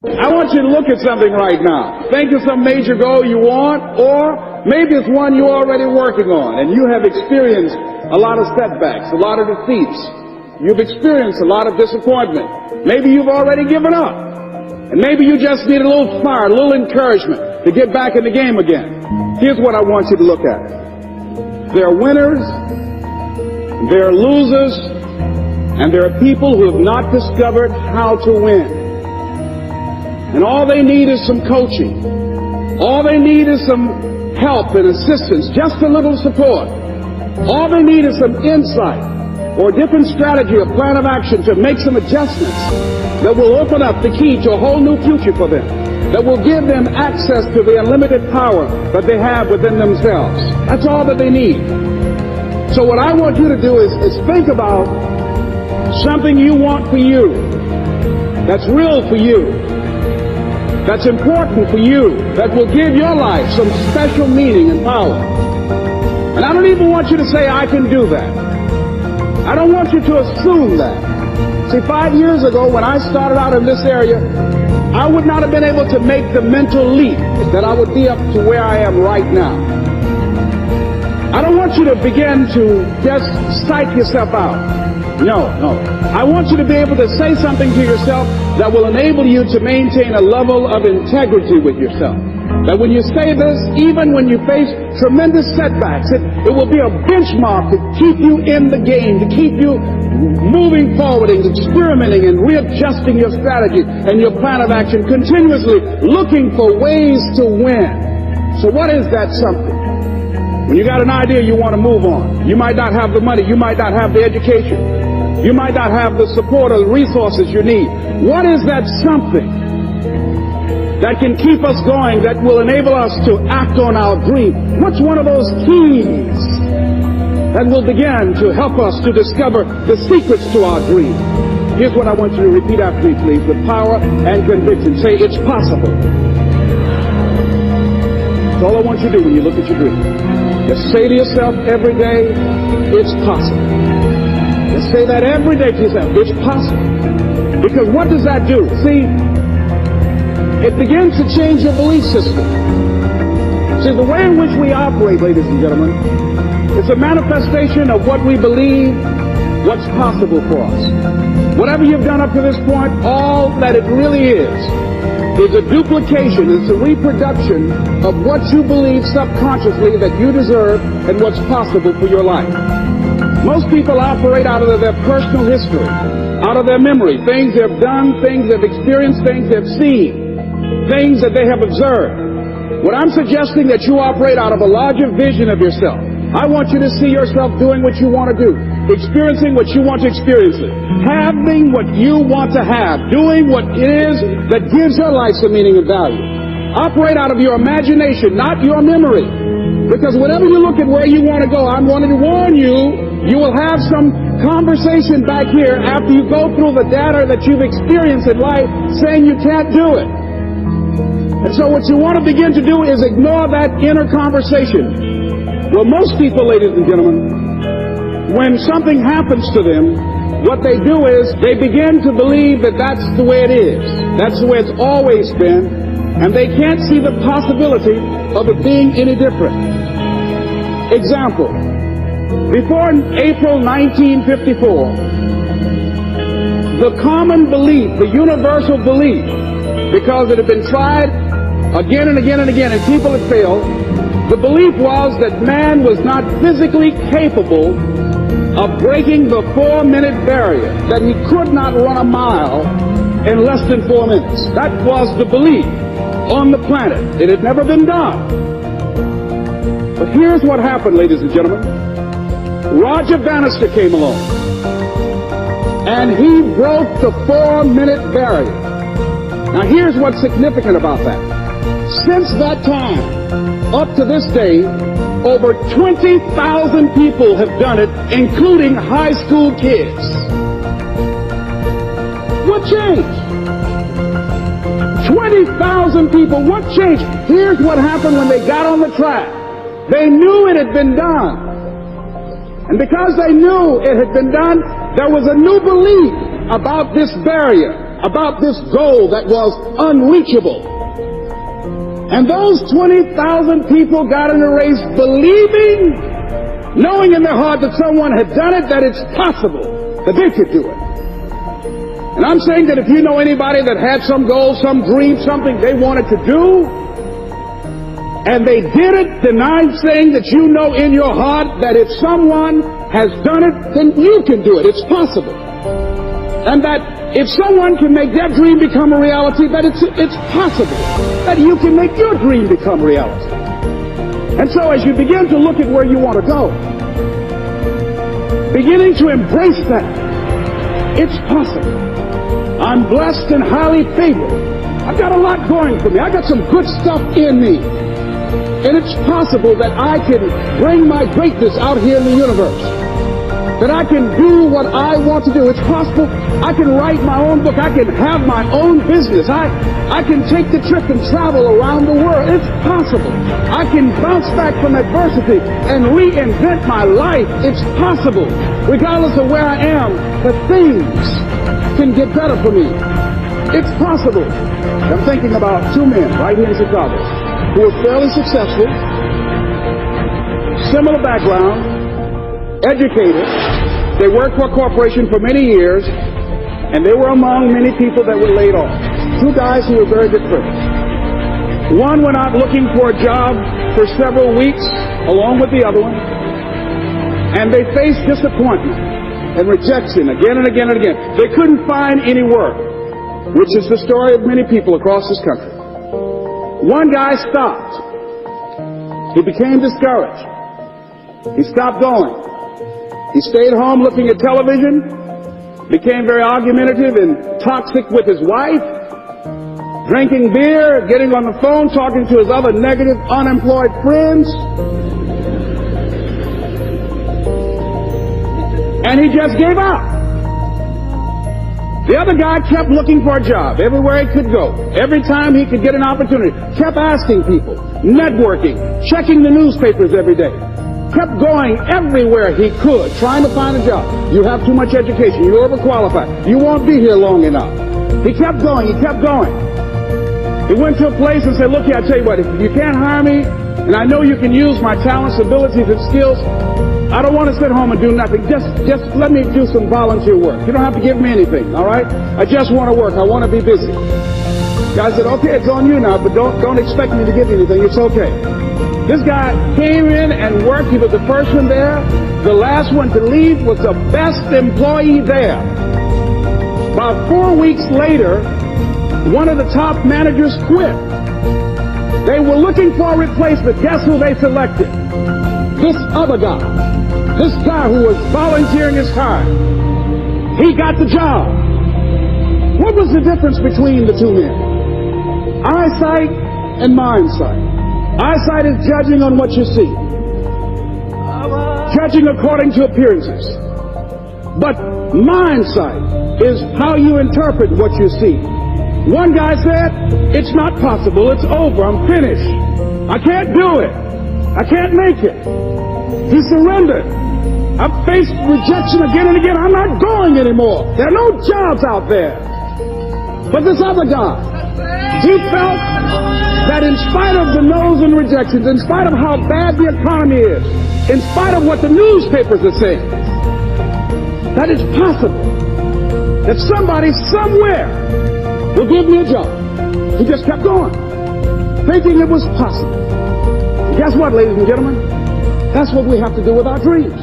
I want you to look at something right now. Think of some major goal you want, or maybe it's one you're already working on, and you have experienced a lot of setbacks, a lot of defeats. You've experienced a lot of disappointment. Maybe you've already given up. And maybe you just need a little fire, a little encouragement to get back in the game again. Here's what I want you to look at. There are winners, there are losers, and there are people who have not discovered how to win. And all they need is some coaching. All they need is some help and assistance, just a little support. All they need is some insight or a different strategy, a plan of action to make some adjustments that will open up the key to a whole new future for them, that will give them access to the unlimited power that they have within themselves. That's all that they need. So what I want you to do is think about something you want for you, that's real for you, that's important for you, that will give your life some special meaning and power. And I don't even want you to say, I can do that. I don't want you to assume that. See, 5 years ago when I started out in this area, I would not have been able to make the mental leap that I would be up to where I am right now. I don't want you to begin to just psych yourself out. No. I want you to be able to say something to yourself that will enable you to maintain a level of integrity with yourself. That when you say this, even when you face tremendous setbacks, it will be a benchmark to keep you in the game, to keep you moving forward and experimenting and readjusting your strategy and your plan of action, continuously looking for ways to win. So what is that something? When you got an idea you want to move on, you might not have the money, you might not have the education, you might not have the support or the resources you need. What is that something that can keep us going, that will enable us to act on our dream? What's one of those keys that will begin to help us to discover the secrets to our dream? Here's what I want you to repeat after me, please, with power and conviction. Say, it's possible. That's all I want you to do when you look at your dream. Just say to yourself every day, it's possible. Just say that every day to yourself, it's possible. Because what does that do? See, it begins to change your belief system. See, the way in which we operate, ladies and gentlemen, is a manifestation of what we believe, what's possible for us. Whatever you've done up to this point, all that it really is a duplication, it's a reproduction of what you believe subconsciously that you deserve and what's possible for your life. Most people operate out of their personal history, out of their memory, things they've done, things they've experienced, things they've seen, things that they have observed. What I'm suggesting that you operate out of a larger vision of yourself. I want you to see yourself doing what you want to do, experiencing what you want to experience, having what you want to have, doing what it is that gives your life some meaning and value. Operate out of your imagination, not your memory. Because whenever you look at where you want to go, I'm wanting to warn you, you will have some conversation back here after you go through the data that you've experienced in life saying you can't do it. And so what you want to begin to do is ignore that inner conversation. Well, most people, ladies and gentlemen, when something happens to them, what they do is they begin to believe that that's the way it is. That's the way it's always been. And they can't see the possibility of it being any different. Example. Before April 1954, the common belief, the universal belief, because it had been tried again and again and again and people had failed, the belief was that man was not physically capable of breaking the 4-minute barrier, that he could not run a mile in less than 4 minutes. That was the belief on the planet. It had never been done. But here's what happened, ladies and gentlemen. Roger Bannister came along, and he broke the 4-minute barrier. Now here's what's significant about that. Since that time, up to this day, over 20,000 people have done it, including high school kids. What changed? 20,000 people, what changed? Here's what happened when they got on the track. They knew it had been done. And because they knew it had been done, there was a new belief about this barrier. about this goal that was unreachable. And those 20,000 people got in the race believing, knowing in their heart that someone had done it, that it's possible that they could do it. And I'm saying that if you know anybody that had some goal, some dream, something they wanted to do, and they did it, then I'm saying that you know in your heart that if someone has done it, then you can do it. It's possible. And that if someone can make their dream become a reality, that it's possible that you can make your dream become reality. And so as you begin to look at where you want to go, beginning to embrace that, it's possible. I'm blessed and highly favored. I've got a lot going for me. I got some good stuff in me. And it's possible that I can bring my greatness out here in the universe. That I can do what I want to do. It's possible I can write my own book. I can have my own business. I can take the trip and travel around the world. It's possible. I can bounce back from adversity and reinvent my life. It's possible. Regardless of where I am, that things can get better for me. It's possible. I'm thinking about two men right here in Chicago who are fairly successful, similar background, educated. They worked for a corporation for many years, and they were among many people that were laid off. Two guys who were very good friends. One went out looking for a job for several weeks along with the other one, and they faced disappointment and rejection again and again and again. They couldn't find any work, which is the story of many people across this country. One guy stopped. He became discouraged. He stopped going. He stayed home looking at television, became very argumentative and toxic with his wife, drinking beer, getting on the phone, talking to his other negative, unemployed friends. And he just gave up. The other guy kept looking for a job everywhere he could go. Every time he could get an opportunity, kept asking people, networking, checking the newspapers every day. Kept going everywhere he could, trying to find a job. You have too much education. You're overqualified. You won't be here long enough. He kept going. He kept going. He went to a place and said, look here, I tell you what, if you can't hire me, and I know you can use my talents, abilities, and skills, I don't want to sit home and do nothing. Just let me do some volunteer work. You don't have to give me anything, all right? I just want to work. I want to be busy. Guy said, okay, it's on you now, but don't expect me to give you anything. It's okay. This guy came in and worked. He was the first one there. The last one to leave was the best employee there. About 4 weeks later, one of the top managers quit. They were looking for a replacement. Guess who they selected? This other guy. This guy who was volunteering his time. He got the job. What was the difference between the two men? Eyesight and mindsight. Eyesight is judging on what you see. Judging according to appearances. But mindsight is how you interpret what you see. One guy said, it's not possible, it's over, I'm finished. I can't do it. I can't make it. He surrendered. I've faced rejection again and again. I'm not going anymore. There are no jobs out there. But this other guy, he felt that in spite of the no's and rejections, in spite of how bad the economy is, in spite of what the newspapers are saying, that it's possible that somebody somewhere will give me a job. He just kept going, thinking it was possible. And guess what, ladies and gentlemen? That's what we have to do with our dreams.